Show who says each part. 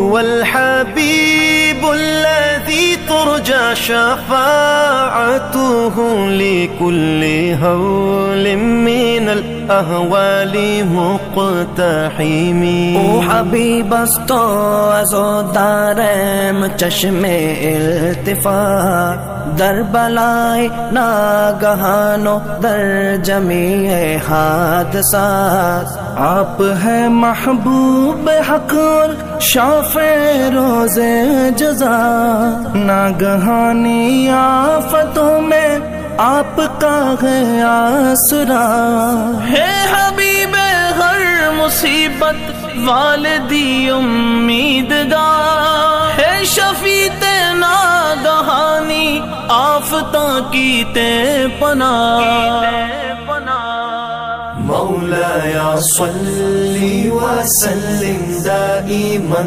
Speaker 1: هو الحبيب الذي ترجى شفاعته لكل هول من الأهوال مقتحم.
Speaker 2: او حبیب است از و دارم چشم التفات، در بلای ناگہان و در جمیع حادثات. آپ ہے محبوب حق اور شافع روز جزا، ناگہانی آفتوں میں آپ کا ہے آسرا.
Speaker 3: ہے حبیب ہر مصیبت والدی امیدگار، ہے شفیع ناگہانی آفتاں کی تے پناہ.
Speaker 1: مولایا صلی وسلم دائما